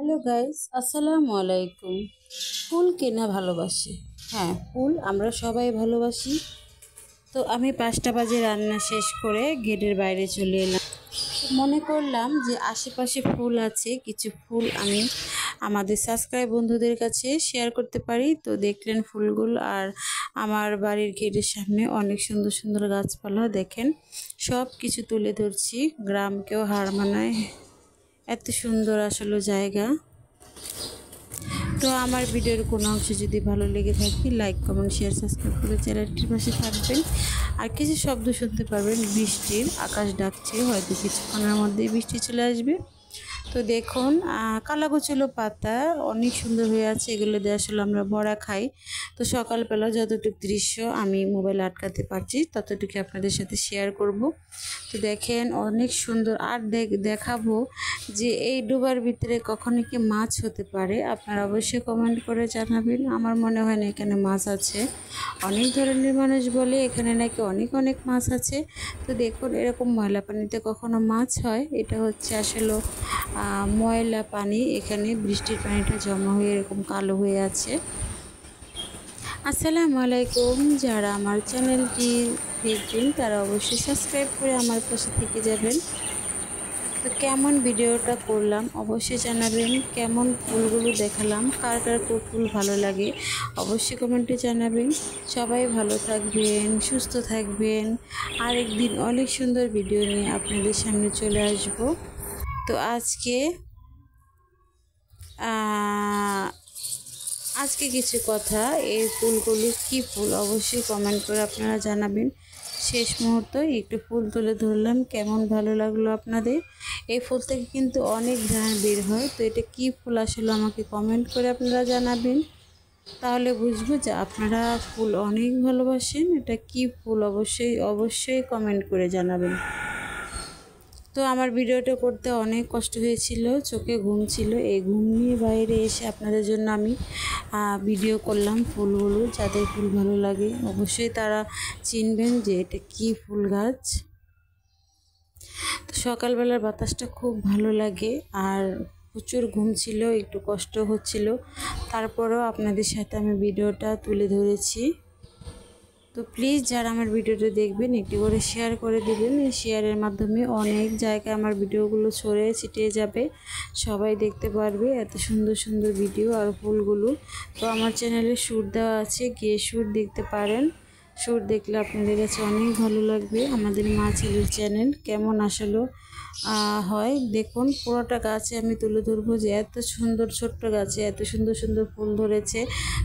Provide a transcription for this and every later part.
Hello guys, আসসালামু আলাইকুম। ফুল কেনা ভালোবাসি। হ্যাঁ, ফুল আমরা সবাই ভালোবাসি। তো আমি 5টা বাজে রান্না শেষ করে গেটের বাইরে চলে এলাম। মনে করলাম যে আশেপাশে ফুল আছে, কিছু ফুল আমি আমাদের সাবস্ক্রাইব বন্ধুদের কাছে শেয়ার করতে পারি। তো দেখলেন ফুলগুলো, আর আমার বাড়ির গেটের সামনে অনেক সুন্দর সুন্দর গাছপালা দেখেন, সব কিছু তুলে ধরছি। গ্রামকেও হার মানায়, এত সুন্দর আসলে জায়গা। তো আমার ভিডিওর কোনো অংশ যদি ভালো লেগে থাকে, লাইক কমেন্ট শেয়ার সাবস্ক্রাইব করে চ্যানেলটির পাশে থাকবেন। আর কিছু শব্দ শুনতে পারবেন, বৃষ্টির, আকাশ ডাকছে, হয়তো কিছুক্ষণের মধ্যেই বৃষ্টি চলে আসবে। তো দেখুন কালাগোচুলো পাতা অনেক সুন্দর হয়ে আছে, এগুলো দিয়ে আসলে আমরা বড়া খাই। তো সকালবেলা যতটুকু দৃশ্য আমি মোবাইল আটকাতে পারছি ততটুকু আপনাদের সাথে শেয়ার করব। তো দেখেন অনেক সুন্দর। আর দেখাবো যে এই ডোবার ভিতরে কখনো কি মাছ হতে পারে, আপনারা অবশ্যই কমেন্ট করে জানাবেন। আমার মনে হয় না এখানে মাছ আছে। অনেক ধরনের মানুষ বলে এখানে নাকি অনেক অনেক মাছ আছে। তো দেখুন এরকম ময়লা পানিতে কখনো মাছ হয়, এটা হচ্ছে আসলে ময়লা পানি। এখানে বৃষ্টির পানিটা জমা হয়ে এরকম কালো হয়ে আছে। আসসালামু আলাইকুম। যারা আমার চ্যানেলটি দেখবেন তারা অবশ্যই সাবস্ক্রাইব করে আমার পাশে থেকে যাবেন। তো কেমন ভিডিওটা করলাম অবশ্যই জানাবেন, কেমন ফুলগুলো দেখালাম, কার কার কোন ফুল ভালো লাগে অবশ্যই কমেন্টে জানাবেন। সবাই ভালো থাকবেন, সুস্থ থাকবেন। আরেকদিন অনেক সুন্দর ভিডিও নিয়ে আপনাদের সামনে চলে আসব। তো আজকে কিছু কথা, এই ফুলগুলো কি ফুল অবশ্যই কমেন্ট করে আপনারা জানাবেন। শেষ মুহূর্তে একটু ফুল তুলে ধরলাম, কেমন ভালো লাগলো আপনাদের। এই ফুল থেকে কিন্তু অনেক ঘ্রাণ বের হয়। তো এটা কি ফুল আসলে আমাকে কমেন্ট করে আপনারা জানাবেন, তাহলে বুঝবো যে আপনারা ফুল অনেক ভালোবাসেন। এটা কি ফুল অবশ্যই অবশ্যই কমেন্ট করে জানাবেন। তো আমার ভিডিওটা করতে অনেক কষ্ট হয়েছিল, চোখে ঘুম ছিল। এই ঘুম নিয়ে বাইরে এসে আপনাদের জন্য আমি ভিডিও করলাম ফুলগুলো। যাদের ফুল ভালো লাগে অবশ্যই তারা চিনবেন যে এটা কি ফুল গাছ। তো সকালবেলার বাতাসটা খুব ভালো লাগে, আর প্রচুর ঘুম ছিল, একটু কষ্ট হচ্ছিল, তারপরেও আপনাদের সাথে আমি ভিডিওটা তুলে ধরেছি। তো প্লিজ যারা আমার ভিডিওটা দেখবেন একটু করে শেয়ার করে দেবেন। এই শেয়ারের মাধ্যমে অনেক জায়গায় আমার ভিডিওগুলো ছড়িয়ে ছিটিয়ে যাবে, সবাই দেখতে পারবে এত সুন্দর সুন্দর ভিডিও আর ফুলগুলো। তো আমার চ্যানেলে শ্যুট দেওয়া আছে, গিয়ে শ্যুট দেখতে পারেন। শ্যুট দেখলে আপনাদের কাছে অনেক ভালো লাগবে। আমাদের মা ছেলের চ্যানেল কেমন আসলে হয় দেখুন। পুরোটা গাছে আমি তুলে ধরবো যে এত সুন্দর, ছোট্ট গাছে এত সুন্দর সুন্দর ফুল ধরেছে।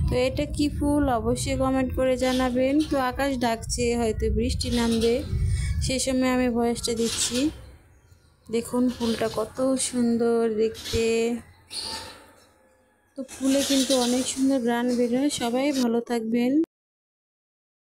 তো এটা কি ফুল অবশ্যই কমেন্ট করে জানাবেন। তো আকাশ ডাকছে, হয়তো বৃষ্টি নামবে, সেই সময় আমি ভয়েসটা দিচ্ছি। দেখুন ফুলটা কত সুন্দর দেখতে। তো ফুলে কিন্তু অনেক সুন্দর ঘ্রাণ বের হয়। সবাই ভালো থাকবেন।